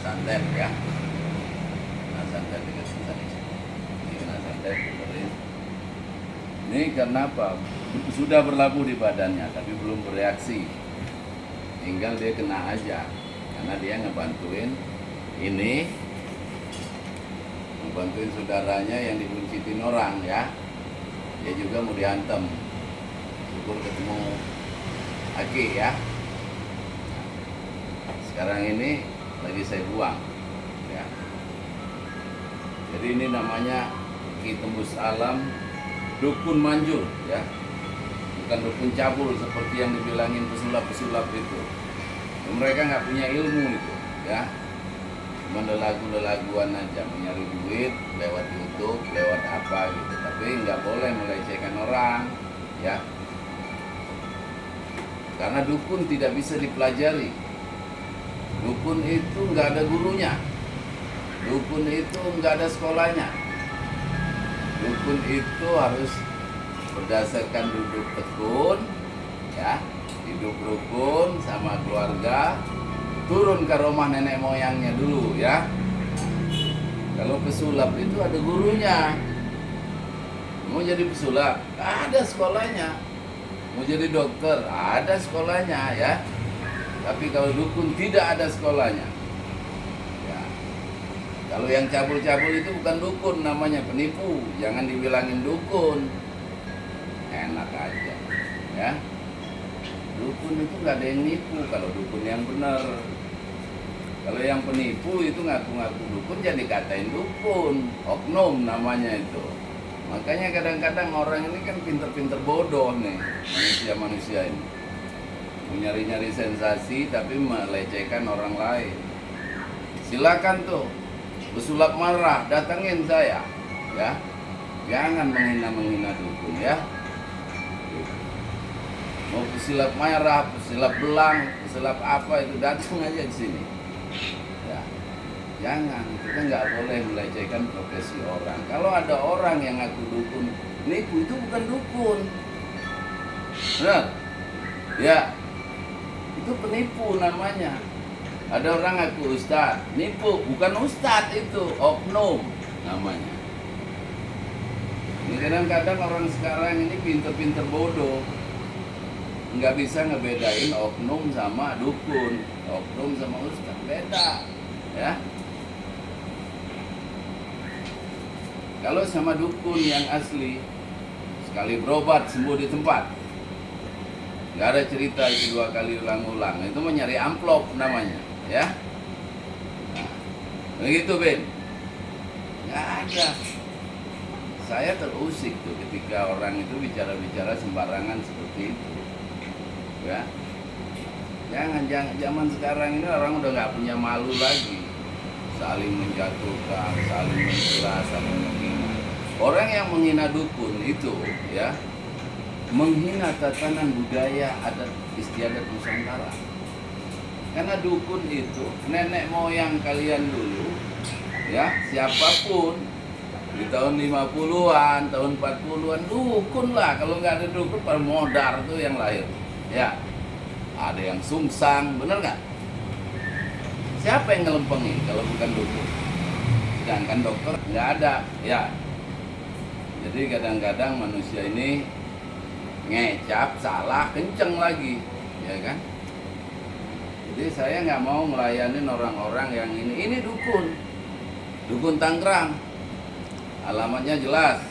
santet ya. Kena santet dengan susah di sini. Ini kena santet puterin. Ini karena apa? Sudah berlaku di badannya tapi belum bereaksi. Tinggal dia kena aja karena dia ngebantuin ini, ngebantuin saudaranya yang dibuncitin orang ya. Dia juga mau diantem. Syukur ketemu Aki ya. Sekarang ini lagi saya buang ya. Jadi ini namanya Ki Tembus Alam dukun manjur ya. Bukan dukun cabul seperti yang dibilangin pesulap-pesulap itu. Mereka nggak punya ilmu itu ya. Cuma lelagu-lelaguan aja, mencari duit lewat YouTube, lewat apa gitu. Tapi nggak boleh melecehkan orang ya. Karena dukun tidak bisa dipelajari. Dukun itu nggak ada gurunya. Dukun itu nggak ada sekolahnya. Dukun itu harus berdasarkan duduk tekun ya, hidup rukun sama keluarga, turun ke rumah nenek moyangnya dulu ya. Kalau pesulap itu ada gurunya. Mau jadi pesulap ada sekolahnya. Mau jadi dokter ada sekolahnya ya. Tapi kalau dukun tidak ada sekolahnya ya. Kalau yang cabul-cabul itu bukan dukun, namanya penipu. Jangan dibilangin dukun, enak aja ya. Dukun itu nggak ada yang nipu kalau dukun yang benar. Kalau yang penipu itu ngaku-ngaku dukun jadi katain dukun, oknum namanya itu. Makanya kadang-kadang orang ini kan pinter-pinter bodoh nih, manusia-manusia ini. Nyari-nyari sensasi tapi melecehkan orang lain. Silakan tuh pesulap marah datengin saya ya. Jangan menghina-menghina dukun ya. Mau pesulap marah, pesulap belang, pesulap apa itu datang aja di sini. Ya. Jangan, kita nggak boleh melecehkan profesi orang. Kalau ada orang yang ngaku dukun, nipu itu bukan dukun. Benar? Ya. Itu penipu namanya. Ada orang ngaku ustad, nipu, bukan ustad itu, oknum namanya. Ini kadang-kadang orang sekarang ini pinter-pinter bodoh. Nggak bisa ngebedain oknum sama dukun, oknum sama ustad, beda ya. Kalau sama dukun yang asli, sekali berobat sembuh di tempat, nggak ada cerita itu 2 kali ulang-ulang, itu mencari amplop namanya ya. Nah, begitu Ben, nggak ada. Saya terusik tuh ketika orang itu bicara-bicara sembarangan seperti itu ya. Jangan zaman sekarang ini orang udah nggak punya malu lagi, saling menjatuhkan, saling mencela, saling menghina. Orang yang menghina dukun itu ya menghina tatanan budaya adat istiadat Nusantara. Karena dukun itu nenek moyang kalian dulu ya, siapapun di tahun 50-an, tahun 40-an dukun lah. Kalau nggak ada dukun permodar tuh yang lahir ya. Ada yang sungsang, bener nggak? Siapa yang ngelempengin kalau bukan dukun? Sedangkan dokter nggak ada ya. Jadi kadang-kadang manusia ini ngecap, salah, kenceng lagi ya kan. Jadi saya nggak mau melayanin orang-orang yang ini dukun Tangerang, alamatnya jelas,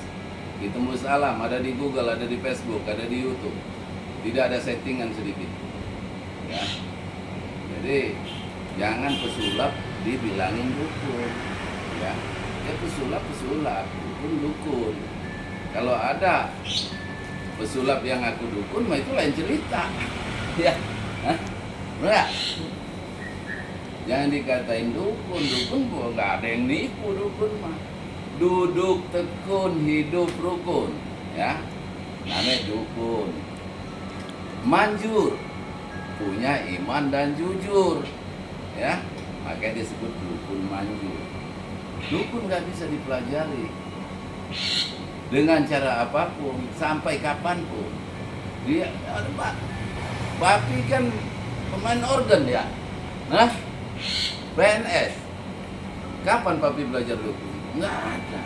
Ki Tembus Alam, ada di Google, ada di Facebook, ada di YouTube, tidak ada settingan sedikit ya. Jadi jangan pesulap dibilangin dukun ya. Ya pesulap, dukun. Kalau ada pesulap yang aku dukun, mah itu lain cerita ya. Hah? Benar? Jangan dikatain dukun nggak ada yang nipu dukun mah. Duduk tekun, hidup rukun ya, namanya dukun. Manjur, punya iman dan jujur ya, makanya disebut dukun manjur. Dukun nggak bisa dipelajari dengan cara apapun, sampai kapanpun. Dia, Pak, Bapi kan pemain organ ya, PNS. Kapan papi belajar dukun? Nggak ada.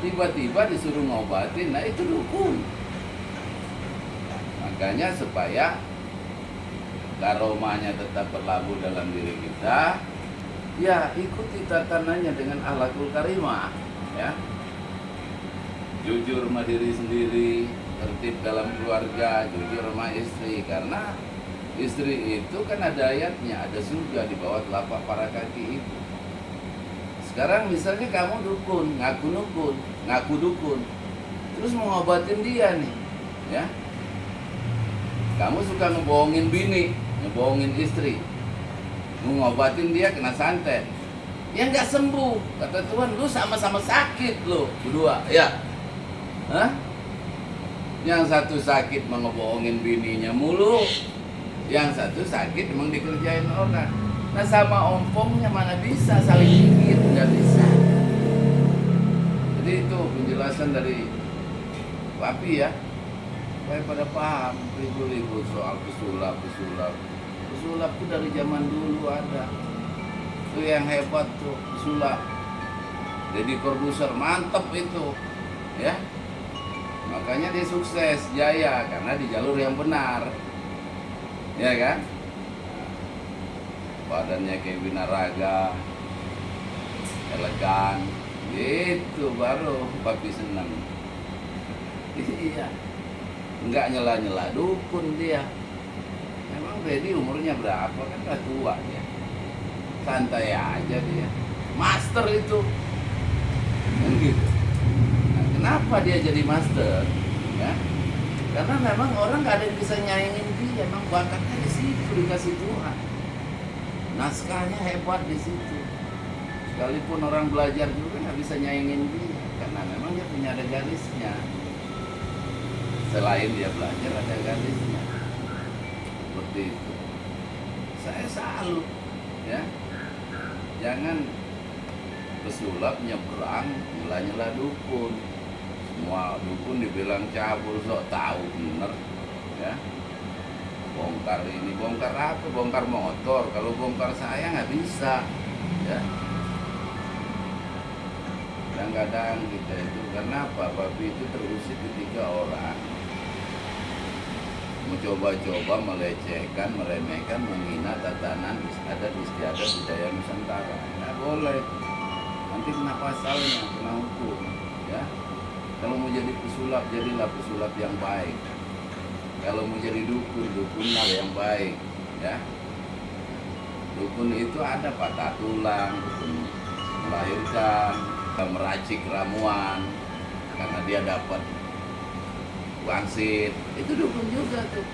Tiba-tiba disuruh ngobatin, nah itu dukun. Makanya supaya karomanya tetap berlabuh dalam diri kita, ya ikuti tatanannya dengan akhlakul karimah, ya. Jujur sama diri sendiri, tertib dalam keluarga, jujur sama istri, karena istri itu kan ada ayatnya, ada surga di bawah telapak para kaki ibu. Sekarang misalnya kamu dukun, ngaku dukun, terus mau ngobatin dia nih, ya. Kamu suka ngebohongin bini, ngebohongin istri, mau ngobatin dia kena santet, ya nggak sembuh. Kata Tuhan, lu sama-sama sakit lo berdua, ya. Hah? Yang satu sakit mau ngebohongin bininya mulu, yang satu sakit emang dikerjain orang. Nah sama ompongnya mana bisa saling gigit, nggak bisa. Jadi itu penjelasan dari papi ya, supaya pada paham ribut-ribut soal pesulap. Pesulap itu dari zaman dulu ada. Itu yang hebat tuh pesulap. Deddy Corbuzier mantep itu, ya. Makanya dia sukses, jaya karena di jalur yang benar, ya kan? Badannya kayak binaraga, elegan, itu baru papi senang. Iya, nggak nyela dukun dia. Memang Dedi umurnya berapa kan udah tua ya, santai aja dia, master itu, kan gitu. Nah, kenapa dia jadi master? Ya, karena memang orang nggak ada yang bisa nyaingin dia, memang bakatnya di situ dikasih Tuhan. Naskahnya hebat di situ. Sekalipun orang belajar juga nggak bisa nyaingin dia, karena memang dia punya ada garisnya. Selain dia belajar ada garisnya. Seperti itu. Saya salut, ya. Jangan pesulap nyebrang nyela dukun. Semua dukun dibilang cabul, sok tahu bener, ya. Bongkar ini, bongkar apa? Bongkar motor. Kalau bongkar saya nggak bisa, ya. Kadang-kadang kita itu karena apa? Babi itu terusik ketika orang mencoba-coba melecehkan, meremehkan, menghina tatanan adat istiadat budaya Nusantara. Nggak boleh. Nanti kena pasalnya, kena hukum, ya. Kalau mau jadi pesulap, jadilah pesulap yang baik. Kalau mau jadi dukun, dukunlah yang baik, ya. Dukun itu ada patah tulang, dukun melahirkan, meracik ramuan, karena dia dapat wangsit, itu dukun juga tuh.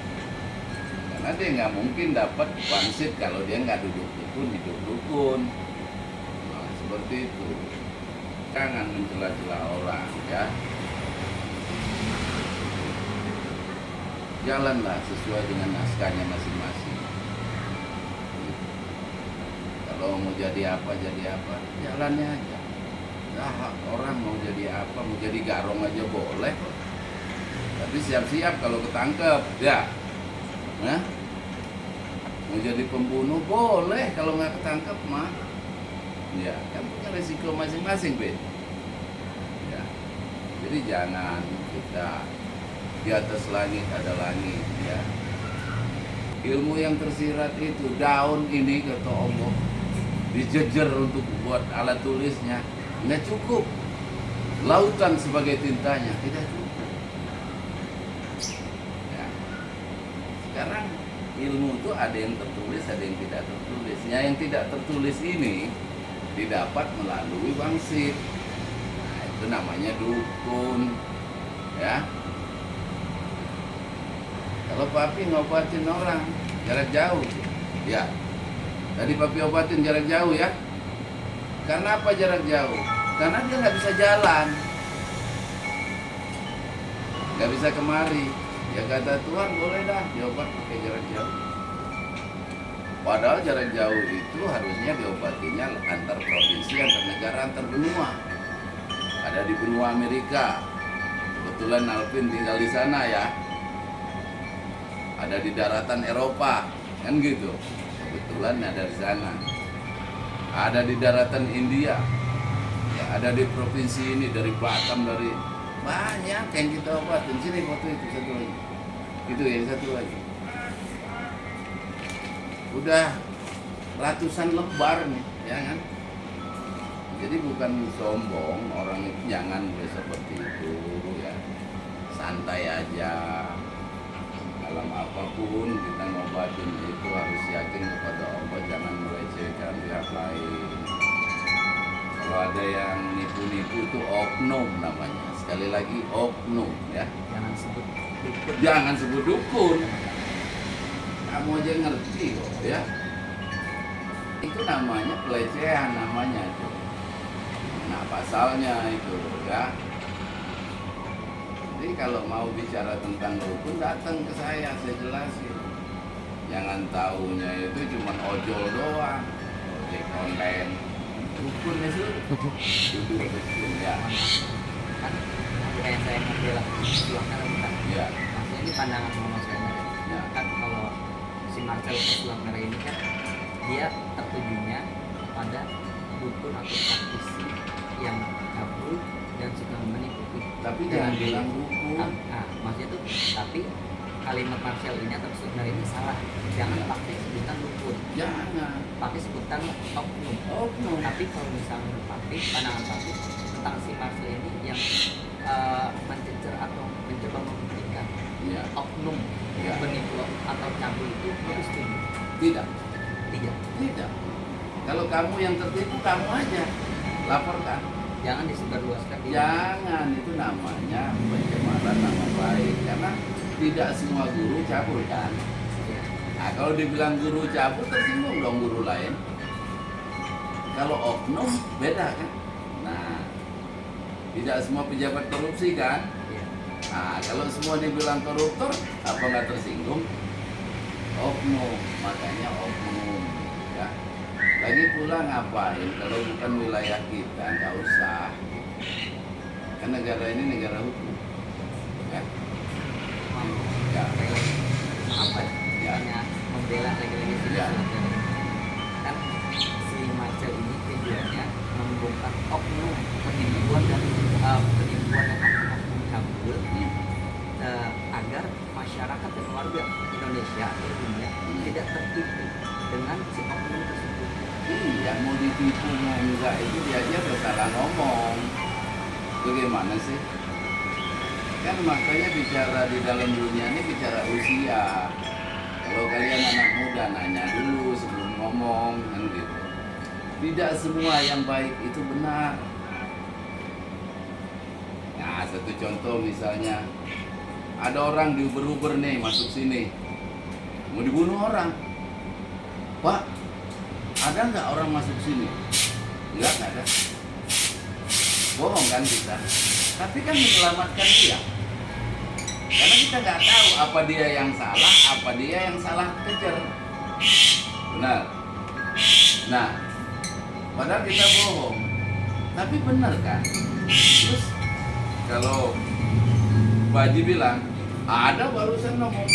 Karena dia nggak mungkin dapat wangsit kalau dia nggak duduk dukun, hidup dukun. Nah, seperti itu. Jangan mencela-cela orang, ya. Jalanlah sesuai dengan naskahnya masing-masing. Kalau mau jadi apa, jalannya aja. Nah, orang mau jadi apa, mau jadi garong aja boleh. Tapi siap-siap kalau ketangkep, ya. Nah, mau jadi pembunuh boleh kalau nggak ketangkep mah. Ya, kan punya resiko masing-masing, Ben. Ya. Jadi jangan kita di atas langit ada langit, ya. Ilmu yang tersirat itu daun ini kata Allah dijejer untuk buat alat tulisnya nggak cukup, lautan sebagai tintanya tidak cukup, ya. Sekarang ilmu itu ada yang tertulis, ada yang tidak tertulis. Yang tidak tertulis ini didapat melalui wangsit. Nah, itu namanya dukun, ya. Kalau papi ngobatin orang jarak jauh, ya. Tadi papi obatin jarak jauh, ya. Karena apa jarak jauh? Karena dia nggak bisa jalan, nggak bisa kemari. Ya kata Tuhan boleh dah diobat pakai jarak jauh. Padahal jarak jauh itu harusnya diobatinya antar provinsi, antar negara, antar benua. Ada di benua Amerika. Kebetulan Alvin tinggal di sana, ya. Ada di daratan Eropa, kan gitu. Kebetulan ada di sana. Ada di daratan India, ada di provinsi ini, dari Batam, dari banyak yang kita obatin. Sini foto itu satu lagi, itu yang satu lagi, udah ratusan lembar nih, ya kan? Jadi bukan sombong, orang itu jangan seperti itu ya, santai aja. Dalam apapun kita ngobatin itu harus yakin kepada Allah, jangan melecehkan pihak lain. Kalau ada yang nipu-nipu itu oknum namanya. Sekali lagi oknum ya. Jangan sebut dukun. Jangan sebut dukun. Kamu aja ngerti kok ya. Itu namanya pelecehan namanya itu. Nah pasalnya itu ya. Jadi kalau mau bicara tentang dukun datang ke saya jelasin. Jangan taunya itu cuma ojol doang, ojek konten. Dukun itu dukun ya. Kan kayak saya membela Islam kan. Ya. Maksudnya ini pandangan Muhammad saya. Ya. Kan kalau si Marcel Islam ini kan dia tertujunya pada dukun atau praktisi yang kabur dan suka menipu. Tapi jangan bilang dukun. Nah, maksudnya tuh tapi kalimat Marcel ini atau Islam ini salah. Jangan pakai sebutan dukun. Jangan. Pakai sebutan oknum. Oknum. Tapi kalau misalnya pakai pandangan pakai tentang si Marcel ini yang mencecer atau mencoba membuktikan Ya. oknum Ya. penipu atau cabul itu harus setuju. Tidak. Tidak. Tidak. Kalau kamu yang tertipu, kamu aja laporkan. Jangan disebarluaskan. Jangan, itu namanya pencemaran nama baik. Karena tidak semua guru cabul kan. Ya. Nah, kalau dibilang guru cabul, tersinggung dong guru lain. Kalau oknum beda kan. Nah, tidak semua pejabat korupsi kan. Ya. Nah, kalau semua dibilang koruptor, apa nggak tersinggung? Oknum, makanya oknum ya. Lagi pula ngapain kalau bukan wilayah kita, nggak usah. Kan negara ini negara hukum ya. Ya. Apa Ya. hanya membela lagi-lagi si Ya. kan si Marcel ini tujuannya membongkar oknum penipuan dan penipuan dan oknum cabul agar masyarakat dan warga Indonesia atau dunia tidak tertipu dengan si oknum tersebut. Iya, mau ditipu mau enggak itu dia aja udah salah ngomong. Bagaimana sih? Kan makanya bicara di dalam dunia ini bicara usia. Kalau kalian anak muda nanya dulu sebelum ngomong kan gitu. Tidak semua yang baik itu benar. Nah, satu contoh misalnya ada orang diuber-uber nih masuk sini mau dibunuh orang. Pak, ada nggak orang masuk sini? Nggak ada. Bohong kan kita. Tapi kan menyelamatkan dia. Karena kita nggak tahu apa dia yang salah, apa dia yang salah kejar. Benar. Nah, padahal kita bohong. Tapi benar kan? Terus kalau Pak Haji bilang, ada barusan ngomong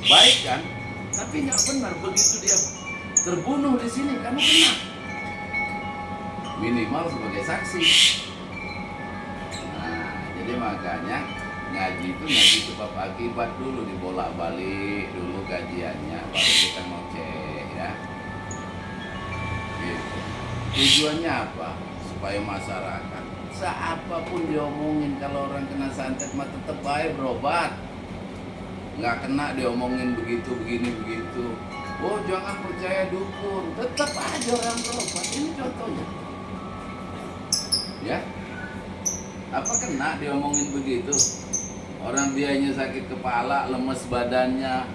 baik kan? Tapi nggak benar, begitu dia terbunuh di sini, kamu kena. Minimal sebagai saksi. Nah, jadi makanya ngaji itu ngaji sebab akibat dulu, dibolak-balik dulu kajiannya, baru kita mau cek ya. Gitu. Tujuannya apa? Supaya masyarakat seapapun diomongin, kalau orang kena santet mah tetap baik berobat. Nggak kena diomongin begitu, begini, begitu. Oh jangan percaya dukun, tetap aja orang berobat. Ini contohnya. Ya, apa kena diomongin begitu? Orang dianya sakit kepala, lemes badannya,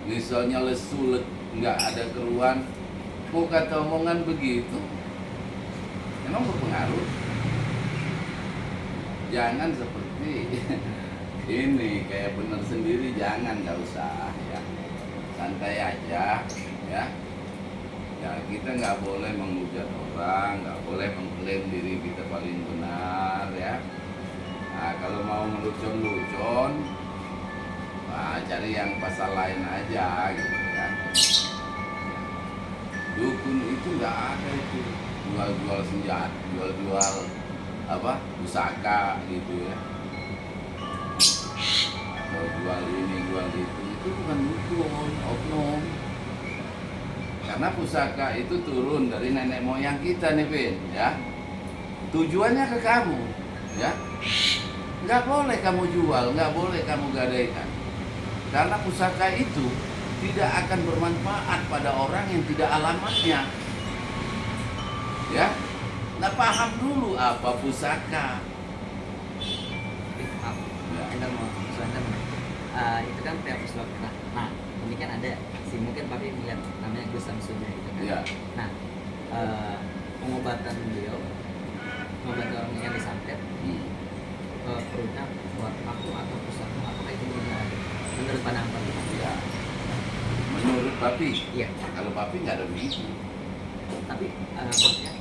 misalnya lesu, nggak ada keluhan, mau kata omongan begitu, emang berpengaruh? Jangan seperti ini, kayak bener sendiri, jangan, nggak usah ya, santai aja ya. Ya kita nggak boleh menghujat orang, nggak boleh mengklaim diri kita paling benar ya. Nah kalau mau ngelucon-lucon, nah, cari yang pasal lain aja gitu ya. Dukun itu nggak ada itu jual-jual senjata, jual-jual apa pusaka gitu ya, atau jual ini jual itu bukan dukun, oknum. Karena pusaka itu turun dari nenek moyang kita nih Vin, ya. Tujuannya ke kamu, ya. Nggak boleh kamu jual, nggak boleh kamu gadaikan. Karena pusaka itu tidak akan bermanfaat pada orang yang tidak alamatnya. Ya. Nah, paham dulu apa pusaka. Maaf, Ya. Anda mau soalnya itu kan pihak Islam. Nah, ini kan ada si mungkin Papi melihat namanya Gus Samsudin gitu kan. Ya. Nah, pengobatan beliau, pengobatan orang yang disantet, perutnya buat vakum atau pusaka, apakah itu benar ada? Menurut pandangan Papi? Ya. Menurut Papi, Iya. kalau Papi nggak ada begitu. Tapi maksudnya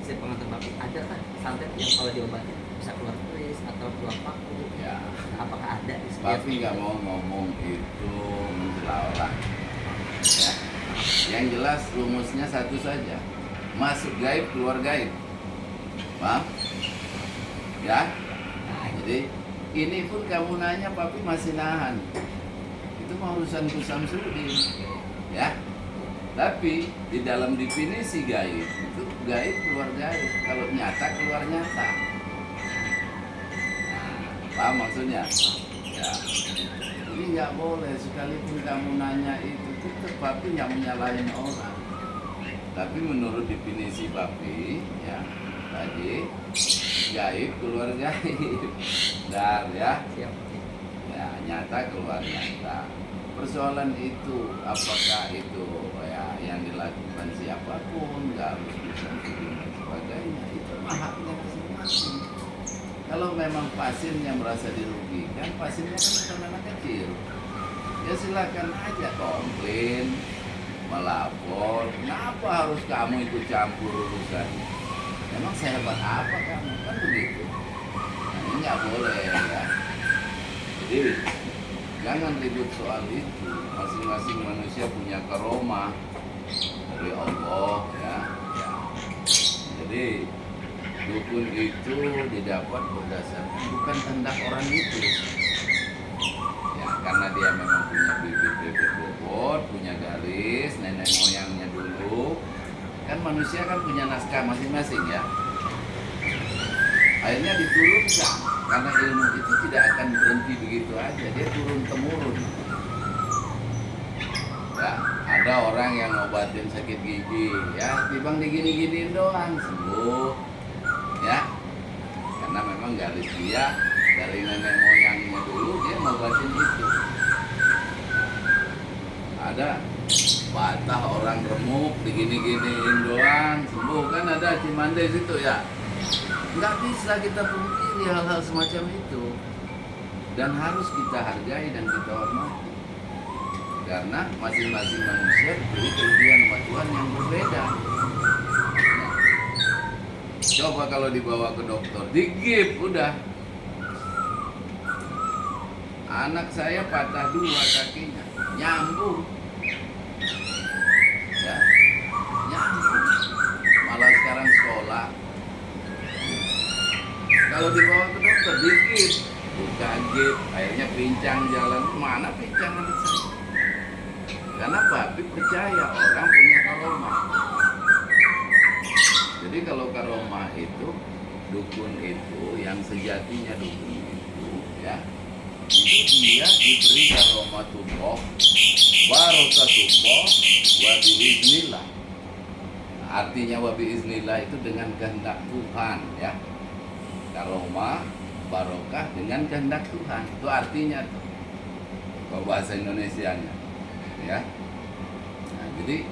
si pengantar Papi ada kan santet yang kalau diobatin bisa keluar tulis atau keluar paku? Ya. Apakah ada di sini? Papi nggak mau ngomong itu mencela orang. Ya. Yang jelas rumusnya satu saja. Masuk gaib, keluar gaib. Paham? Ya. Nah, Jadi ini pun kamu nanya Papi masih nahan. Itu mah urusan Gus Samsudin. Ya. Tapi di dalam definisi gaib itu gaib keluar gaib. Kalau nyata keluar nyata. Nah, paham maksudnya? Ya. Jadi nggak boleh sekalipun kamu nanya itu tetap Papi nggak menyalahin orang. Tapi menurut definisi Papi, ya tadi gaib keluar gaib. Dar ya. siap. Ya, nyata keluar nyata. Persoalan itu apakah itu ya yang dilakukan siapapun, nggak harus bisa dan sebagainya, itu mah haknya masing-masing. Kalau memang pasiennya merasa dirugikan, pasiennya kan bukan anak kecil, ya silakan aja komplain, melapor. Kenapa harus kamu ikut campur urusan? Emang sehebat apa kamu? Kan begitu. Nah, ini nggak boleh ya. Jadi jangan ribut soal itu. Masing-masing manusia punya karomah dari Allah ya. Jadi dukun itu didapat berdasarkan bukan kehendak orang itu. Ya, karena dia memang punya bibit-bibit bobot, punya garis, nenek moyangnya dulu. Kan manusia kan punya naskah masing-masing ya. Akhirnya diturunkan karena ilmu itu tidak akan berhenti begitu aja, dia turun temurun. Ya, ada orang yang ngobatin sakit gigi, ya timbang digini-giniin doang sembuh, ya. Karena memang garis dia dari nenek moyangnya dulu dia ngobatin itu. Ada patah orang remuk digini-giniin doang sembuh, kan ada Cimande situ ya. Nggak bisa kita pungkiri hal-hal semacam itu, dan harus kita hargai dan kita hormati karena masing-masing manusia diberi kelebihan sama Tuhan yang berbeda. Nah, coba kalau dibawa ke dokter digip udah, anak saya patah 2 kakinya nyambung ya, nyambung, malah sekarang sekolah. Kalau dibawa ke dokter dikit, buka gip, akhirnya pincang jalan. Mana pincang anak saya? Karena Papi percaya orang punya karomah. Jadi kalau karomah itu, dukun itu, yang sejatinya dukun itu, ya, itu dia diberi karomah tubuh, barokatullah, wa biiznillah. Artinya wa biiznillah itu dengan kehendak Tuhan, ya. Karomah, barokah dengan kehendak Tuhan. Itu artinya tuh. Kalau bahasa Indonesianya. Ya. Nah, jadi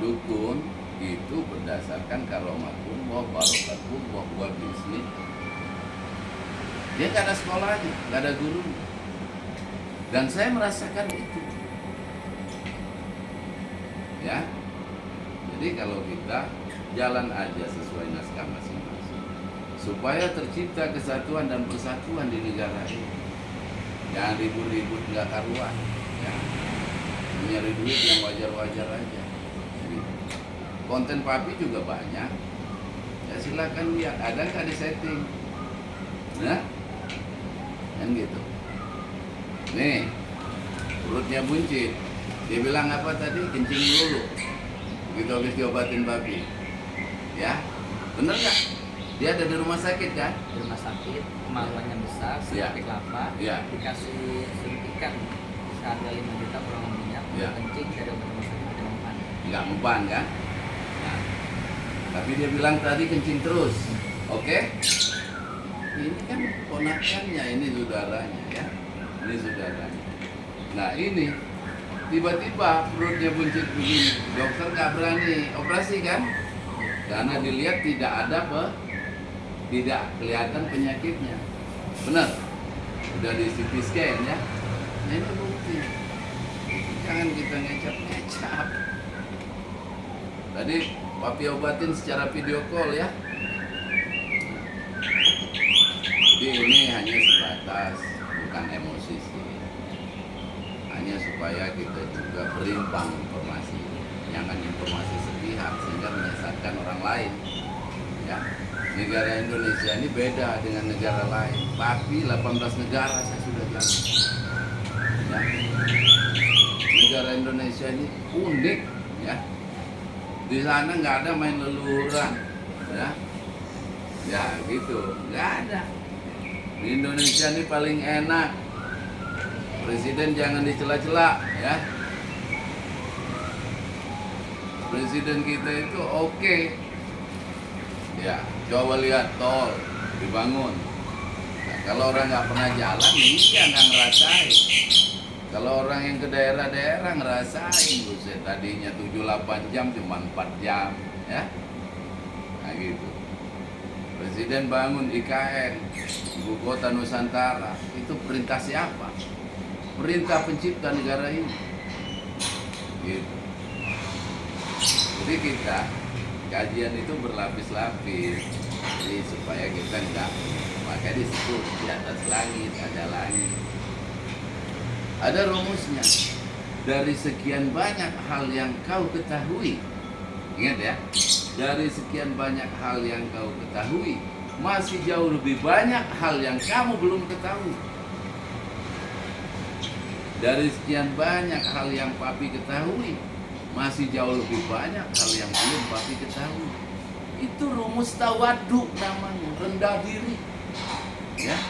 dukun itu berdasarkan karomatullah, barokatullah, wa bismillah. Dia nggak ada sekolahnya, nggak ada guru. Dan saya merasakan itu. Ya. Jadi kalau kita jalan aja sesuai naskah masing-masing, supaya tercipta kesatuan dan persatuan di negara ini. Jangan ribut-ribut nggak karuan, ya. Nyari duit yang wajar-wajar aja. Jadi, konten papi juga banyak. Ya silakan lihat, ada nggak di setting. Nah, kan gitu. Nih, perutnya buncit. Dia bilang apa tadi? Kencing dulu. Begitu habis diobatin papi. Ya, bener nggak? Dia ada di rumah sakit kan? Di rumah sakit, kemaluannya besar, Iya. sakit lapar, Iya. dikasih suntikan seharga 5 juta kurang lebihnya, Iya. kencing dari obat rumah sakit ke mempan. Nggak mempan kan? Nah, tapi dia bilang tadi kencing terus. Oke? Ini kan ponakannya, ini saudaranya ya. Ini saudaranya. Nah ini tiba-tiba perutnya buncit begini. Dokter nggak berani operasi kan? Karena dilihat tidak kelihatan penyakitnya. Benar? Udah di CT scan ya. Nah ini bukti. Jangan kita ngecap-ngecap. Tadi papi obatin secara video call ya. Jadi ini hanya sebatas, bukan emosi sih. Hanya supaya kita juga berimbang informasi. Jangan informasi sepihak sehingga menyesatkan orang lain. Ya. Negara Indonesia ini beda dengan negara lain. Papi 18 negara saya sudah bilang. Ya. Negara Indonesia ini unik ya. Di sana nggak ada main leluhuran, ya, ya gitu, nggak ada. Di Indonesia ini paling enak. Presiden jangan dicela-cela, ya. Presiden kita itu oke. Ya, coba lihat tol dibangun. Nah, kalau orang nggak pernah jalan, iya nggak ngerasain. Kalau orang yang ke daerah-daerah ngerasain, buset, tadinya 7-8 jam cuma 4 jam, ya. Nah gitu. Presiden bangun IKN, Ibu Kota Nusantara, itu perintah siapa? Perintah pencipta negara ini. Gitu. Jadi kita kajian itu berlapis-lapis, jadi supaya kita enggak, makanya disebut di atas langit ada langit. Ada rumusnya. Dari sekian banyak hal yang kau ketahui, ingat ya, dari sekian banyak hal yang kau ketahui, masih jauh lebih banyak hal yang kamu belum ketahui. Dari sekian banyak hal yang papi ketahui, masih jauh lebih banyak hal yang belum papi ketahui. Itu rumus tawaduk namanya, rendah diri, ya,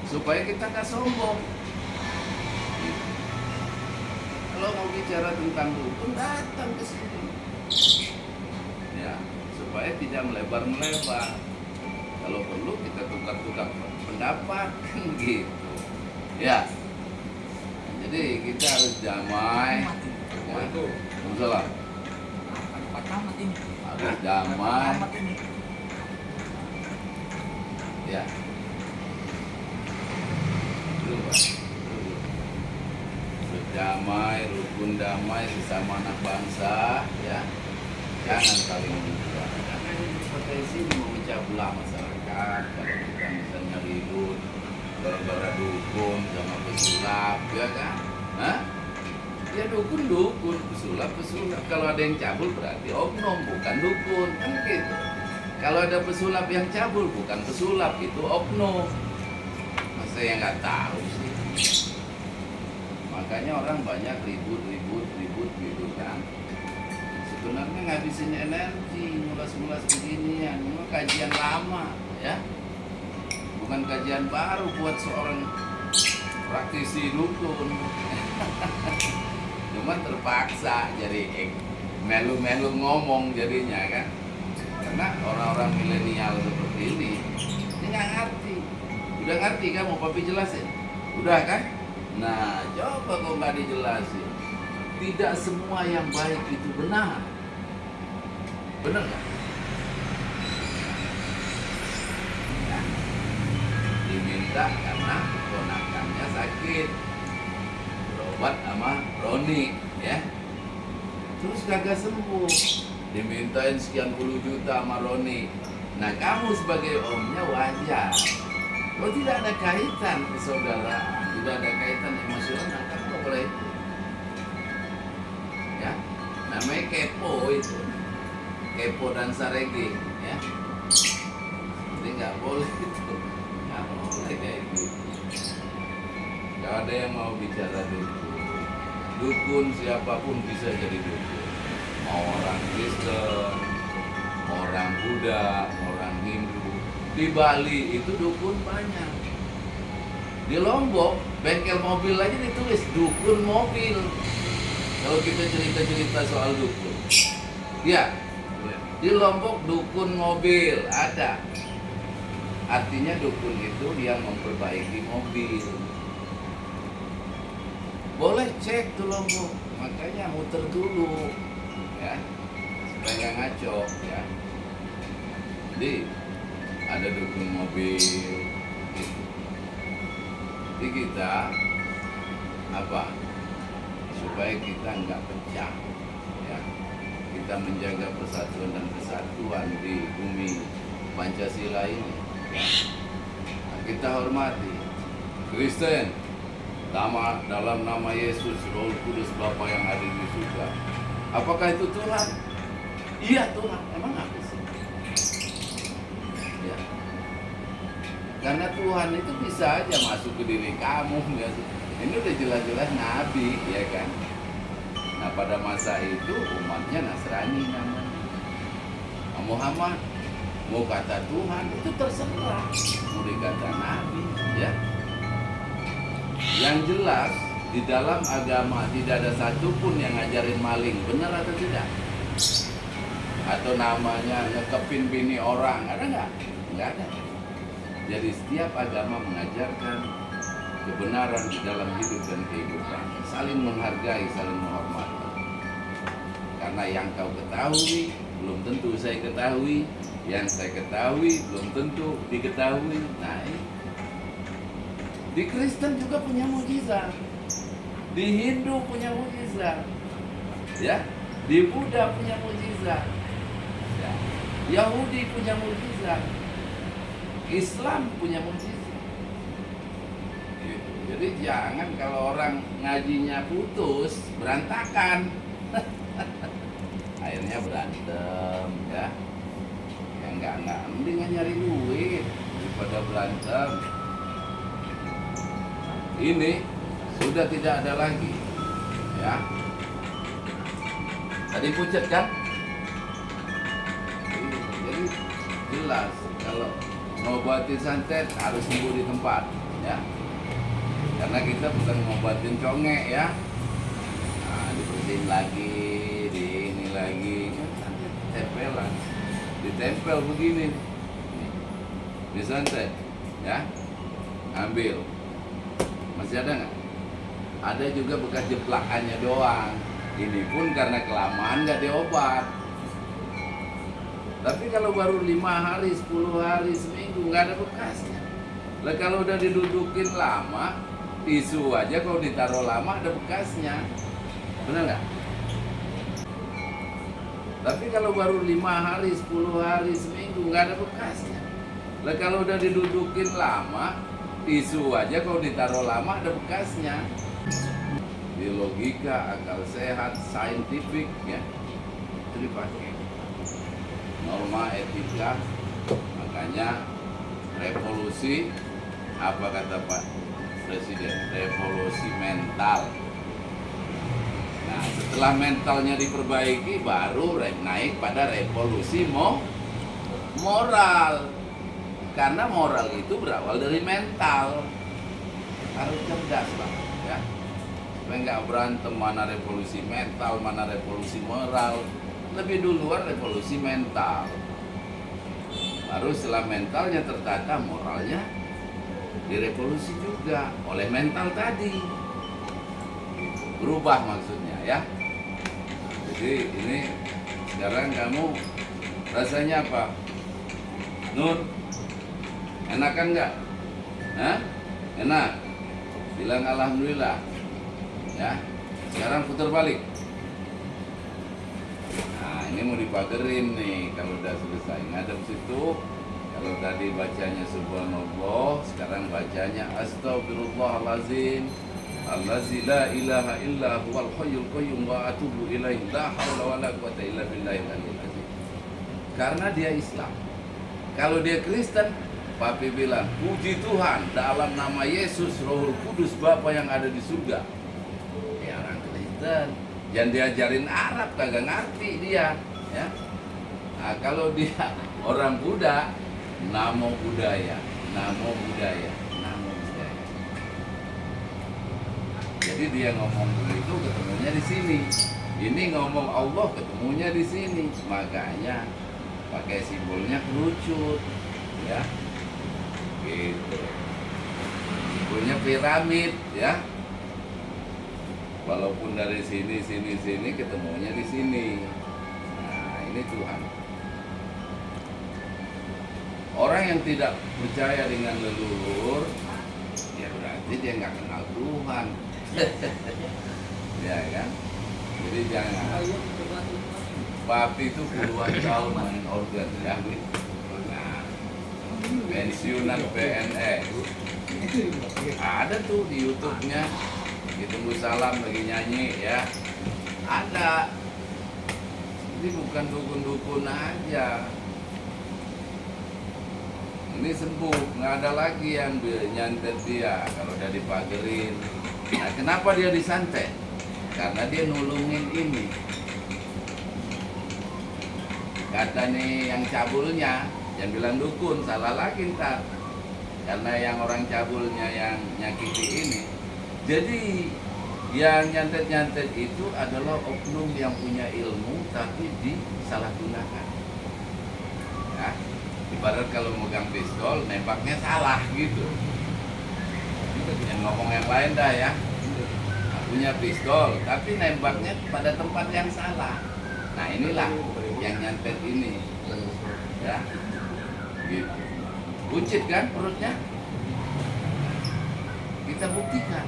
supaya kita nggak sombong. Kalau mau bicara tentang hukum, datang ke sini, ya, supaya tidak melebar-melebar. Kalau perlu kita tukar-tukar pendapat, gitu, ya. Jadi kita harus damai. Ya. Salah. Harus damai. Ya. Damai, rukun damai sesama anak bangsa, ya. Jangan saling membuat. Karena ini berpotensi memecah belah masyarakat. Kalau kita misalnya ribut gara-gara dukun sama pesulap, ya kan? Hah? Ya dukun, pesulap. Kalau ada yang cabul berarti oknum, bukan dukun, kan gitu. Kalau ada pesulap yang cabul, bukan pesulap, itu oknum. Masa yang nggak tahu sih? Makanya orang banyak ribut gitu kan. Sebenarnya ngabisin energi, mulas beginian. Ini kajian lama, ya. Bukan kajian baru buat seorang praktisi dukun. Cuman terpaksa jadi melu-melu ngomong jadinya kan. Karena orang-orang milenial seperti ini nggak ngerti. Udah ngerti kan, mau papi jelasin? Udah kan? Nah, coba kok nggak dijelasin. Tidak semua yang baik itu benar. Benar nggak? Ya. Diminta karena keponakannya sakit, berobat sama Roni, ya. Terus kagak sembuh, dimintain sekian puluh juta sama Roni. Nah, kamu sebagai omnya wajar. Kalau tidak ada kaitan persaudaraan, tidak ada kaitan emosional, kamu nggak boleh itu. Ya, namanya kepo itu. kepo dan sarege, ya. Jadi nggak boleh itu, nggak boleh kayak gitu. Nggak ada yang mau bicara dukun. Dukun siapapun bisa jadi dukun. Mau orang Kristen, orang Buddha, orang Hindu. Di Bali itu dukun banyak. Di Lombok, bengkel mobil aja ditulis dukun mobil. Kalau kita cerita-cerita soal dukun, ya, di Lombok dukun mobil ada. Artinya dukun itu yang memperbaiki mobil. Boleh cek tuh Lombok, makanya muter dulu, ya, supaya nggak ngaco, ya. Jadi ada dukun mobil. Gitu. Jadi kita apa? Supaya kita nggak pecah, ya. Kita menjaga persatuan dan kesatuan di bumi Pancasila ini, ya. Nah, kita hormati Kristen, dalam nama Yesus, Roh Kudus Bapa yang ada di surga. Apakah itu Tuhan? Iya Tuhan. Emang apa sih? Ya. Karena Tuhan itu bisa aja masuk ke diri kamu, ya. Ini udah jelas-jelas Nabi, ya kan? Nah pada masa itu umatnya Nasrani namanya. Muhammad mau kata Tuhan itu terserah, mau dikata Nabi, ya. Yang jelas di dalam agama tidak ada satupun yang ngajarin maling, benar atau tidak? Atau namanya ngekepin bini orang, ada nggak? Nggak ada. Jadi setiap agama mengajarkan kebenaran di dalam hidup dan kehidupan, saling menghargai, saling menghormati. Karena yang kau ketahui belum tentu saya ketahui, yang saya ketahui belum tentu diketahui. Nah, di Kristen juga punya mukjizat, di Hindu punya mukjizat, ya, di Buddha punya mukjizat, ya. Yahudi punya mukjizat, Islam punya mukjizat. Gitu. Jadi jangan kalau orang ngajinya putus, berantakan, akhirnya berantem, ya. Ya enggak, mendingan nyari duit daripada berantem. Ini sudah tidak ada lagi, ya. Tadi pucat kan? Jadi jelas kalau ngobatin santet harus sembuh di tempat, ya. Karena kita bukan ngobatin congek, ya. Nah, dibersihin lagi, di ini lagi, kan santet tempelan, ditempel begini, di santet, ya. Ambil. Masih ada nggak? Ada juga bekas jeplakannya doang. Ini pun karena kelamaan nggak diobat. Tapi kalau baru 5 hari, 10 hari, seminggu nggak ada bekasnya. Lah kalau udah didudukin lama, tisu aja kalau ditaruh lama ada bekasnya. Benar nggak? Tapi kalau baru 5 hari, 10 hari, seminggu nggak ada bekasnya. Lah kalau udah didudukin lama, tisu aja kalau ditaruh lama ada bekasnya. Di logika, akal sehat, saintifik, ya, itu dipakai. Norma etika, makanya revolusi, apa kata Pak Presiden? Revolusi mental. Nah, setelah mentalnya diperbaiki, baru naik pada revolusi moral. Karena moral itu berawal dari mental. Harus cerdas, Pak, ya. Supaya nggak berantem mana revolusi mental, mana revolusi moral. Lebih duluan revolusi mental. Baru setelah mentalnya tertata, moralnya direvolusi juga oleh mental tadi. Berubah maksudnya, ya. Jadi ini sekarang kamu rasanya apa? Nur, enakan nggak? Hah? Enak? Bilang alhamdulillah. Ya. Sekarang putar balik. Nah, ini mau dipagerin nih kalau udah selesai. Ngadep situ. Kalau tadi bacanya subhanallah, sekarang bacanya astagfirullahalazim. Allazi la ilaha illa huwal hayyul qayyum wa atubu ilaihi la haula wala quwwata illa billahil aliyyil azim. karena dia Islam. Kalau dia Kristen, papi bilang, puji Tuhan dalam nama Yesus, Rohul Kudus, Bapa yang ada di surga. Ya orang Kristen. Jangan diajarin Arab, kagak ngerti dia. Ya. Nah, kalau dia orang Buddha, namo budaya, namo budaya, namo budaya. Jadi dia ngomong begitu, ketemunya di sini. Ini ngomong Allah, ketemunya di sini. Makanya pakai simbolnya kerucut, ya. Gitu. Simbolnya piramid, ya. Walaupun dari sini ketemunya di sini. Nah, ini Tuhan. Orang yang tidak percaya dengan leluhur, ya berarti dia nggak kenal Tuhan. Ya kan? Jadi jangan. Papi itu puluhan tahun main organ, ya. Nah, pensiunan PNS. Ada tuh di YouTube-nya. Ditunggu salam lagi nyanyi, ya. Ada. Ini bukan dukun-dukun aja. Ini sembuh, nggak ada lagi yang nyantet dia kalau udah dipagerin. Nah, kenapa dia disantet? Karena dia nulungin ini. Kata nih yang cabulnya, yang bilang dukun, salah lagi ntar. Karena yang orang cabulnya yang nyakiti ini. Jadi yang nyantet-nyantet itu adalah oknum yang punya ilmu tapi disalahgunakan. Ya, ibarat kalau megang pistol, nembaknya salah gitu. Yang ngomong yang lain dah ya. Punya pistol tapi nembaknya pada tempat yang salah. Nah inilah yang nyantet ini. Ya, gitu. Buncit kan perutnya? Kita buktikan.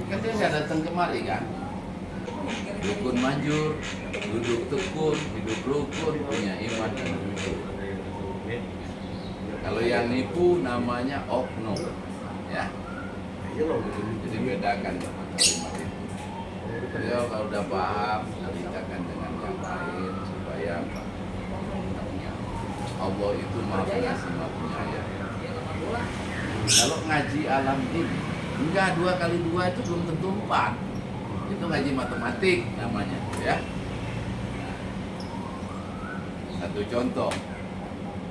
Kan dia nggak datang kemari kan? Dukun manjur, duduk tekun, hidup rukun, punya iman dan jujur. Kalau yang nipu namanya oknum, ya. Jadi bedakan kalimat itu. Beliau kalau udah paham, ceritakan dengan yang lain supaya Allah itu Maha Pengasih, Maha Penyayang. Kalau ngaji alam ini, enggak 2 kali 2 itu belum tentu 4. Itu ngaji matematik namanya, ya. Satu contoh,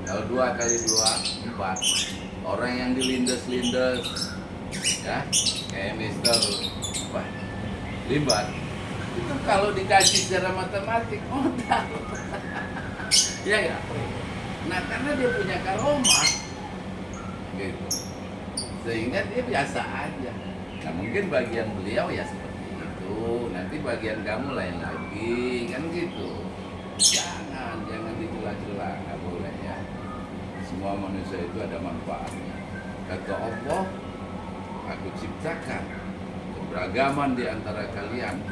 kalau 2 kali 2, 4. Orang yang dilindes-lindes, ya, kayak Mister Limbat, itu kalau dikaji secara matematik, modal. Ya enggak? Nah, karena dia punya karomah, gitu. Sehingga dia biasa aja. Nah mungkin bagian beliau ya seperti itu. Nanti bagian kamu lain lagi, kan gitu. Jangan dicela-cela, nggak boleh ya. Semua manusia itu ada manfaatnya. Kata Allah, aku ciptakan keberagaman di antara kalian.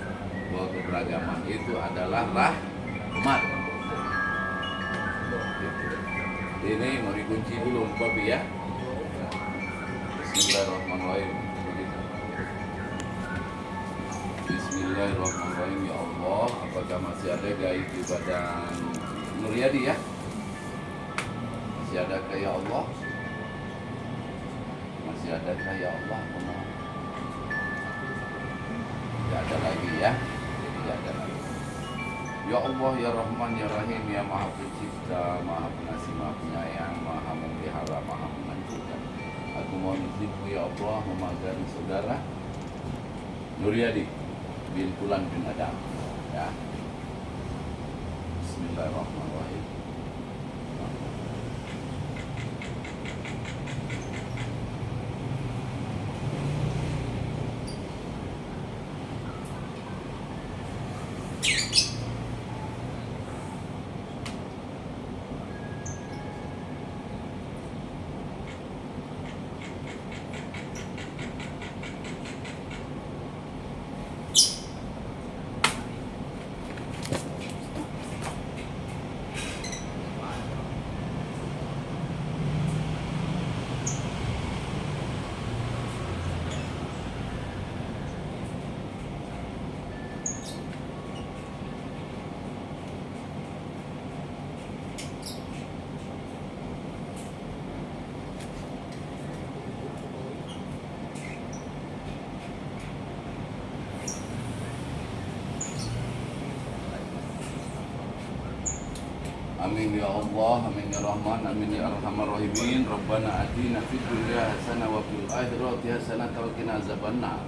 Bahwa keberagaman itu adalah rahmat. Ini mau dikunci dulu, Babi ya. Bismillahirrahmanirrahim. Bismillahirrahmanirrahim. Ya Allah, apakah masih ada gaib di badan Nuryadi ya? Masih adakah ya Allah? Masih adakah ya Allah? Tidak ada lagi ya? Tidak ada lagi. Ya Allah, ya Rahman, ya Rahim, ya Maha Pencipta, Maha Pengasih, Maha Penyayang, Maha Memelihara, Maha Menghancurkan. Aku mohon izin ya Allah memagari saudara Nuryadi bin Fulan bin Adam, ya. Bismillahirrahmanirrahim. Amin ya Allah, amin ya Rahman, amin ya Arhamar Rahimin. Rabbana atina fid dunya hasanah wa fil akhirati hasanah wa qina azabannar.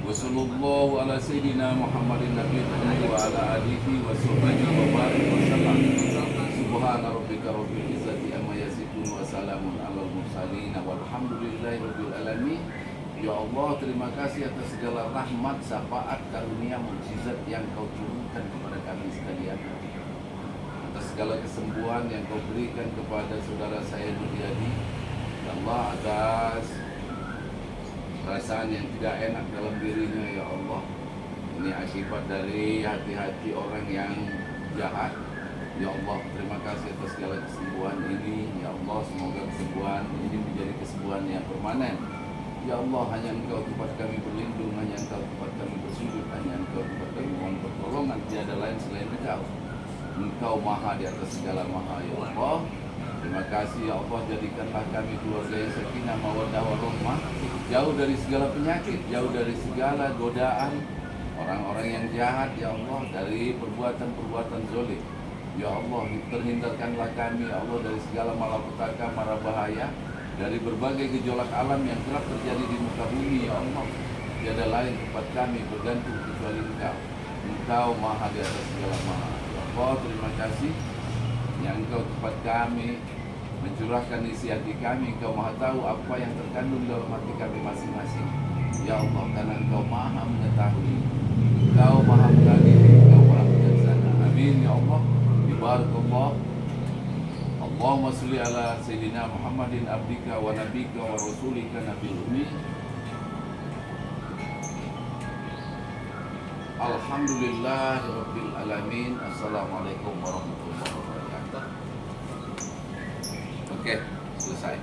Wa sallallahu ala sayyidina Muhammadin nabiyil ummi wa ala alihi wa sahbihi wa barik wa sallam. Subhana rabbika rabbil izzati amma yasifun wa salamun alal mursalin walhamdulillahi rabbil alamin. Ya Allah, terima kasih atas segala rahmat, syafaat, karunia, mukjizat yang Kau turunkan kepada kami sekalian. Atas segala kesembuhan yang Kau berikan kepada saudara saya Nuriadi. Ya Allah, atas perasaan yang tidak enak dalam dirinya, ya Allah, ini akibat dari hati-hati orang yang jahat. Ya Allah, terima kasih atas segala kesembuhan ini. Ya Allah, semoga kesembuhan ini menjadi kesembuhan yang permanen. Ya Allah, hanya Engkau tempat kami berlindung, hanya Engkau tempat kami bersujud, hanya Engkau tempat kami mohon pertolongan, tiada lain selain Engkau. Engkau maha di atas segala maha, ya Allah. Terima kasih ya Allah, jadikanlah kami keluarga yang sakinah mawaddah warahmah, jauh dari segala penyakit, jauh dari segala godaan orang-orang yang jahat, ya Allah, dari perbuatan-perbuatan zalim. Ya Allah, terhindarkanlah kami ya Allah dari segala malapetaka, mara bahaya, dari berbagai gejolak alam yang kerap terjadi di muka bumi, ya Allah. Tiada lain tempat kami bergantung kecuali Engkau. Engkau maha di atas segala maha. Ya Allah, terima kasih yang Engkau tempat kami mencurahkan isi hati kami. Engkau maha tahu apa yang terkandung dalam hati kami masing-masing. Ya Allah, karena Engkau maha mengetahui, Engkau maha mengadili, Engkau maha bijaksana. Amin ya Allah. Barakallah. Allahumma salli ala Sayyidina Muhammadin abdika wa nabika wa rasulika nabil ummi. Alhamdulillah rabbil alamin. Assalamualaikum warahmatullahi wabarakatuh. Oke, selesai.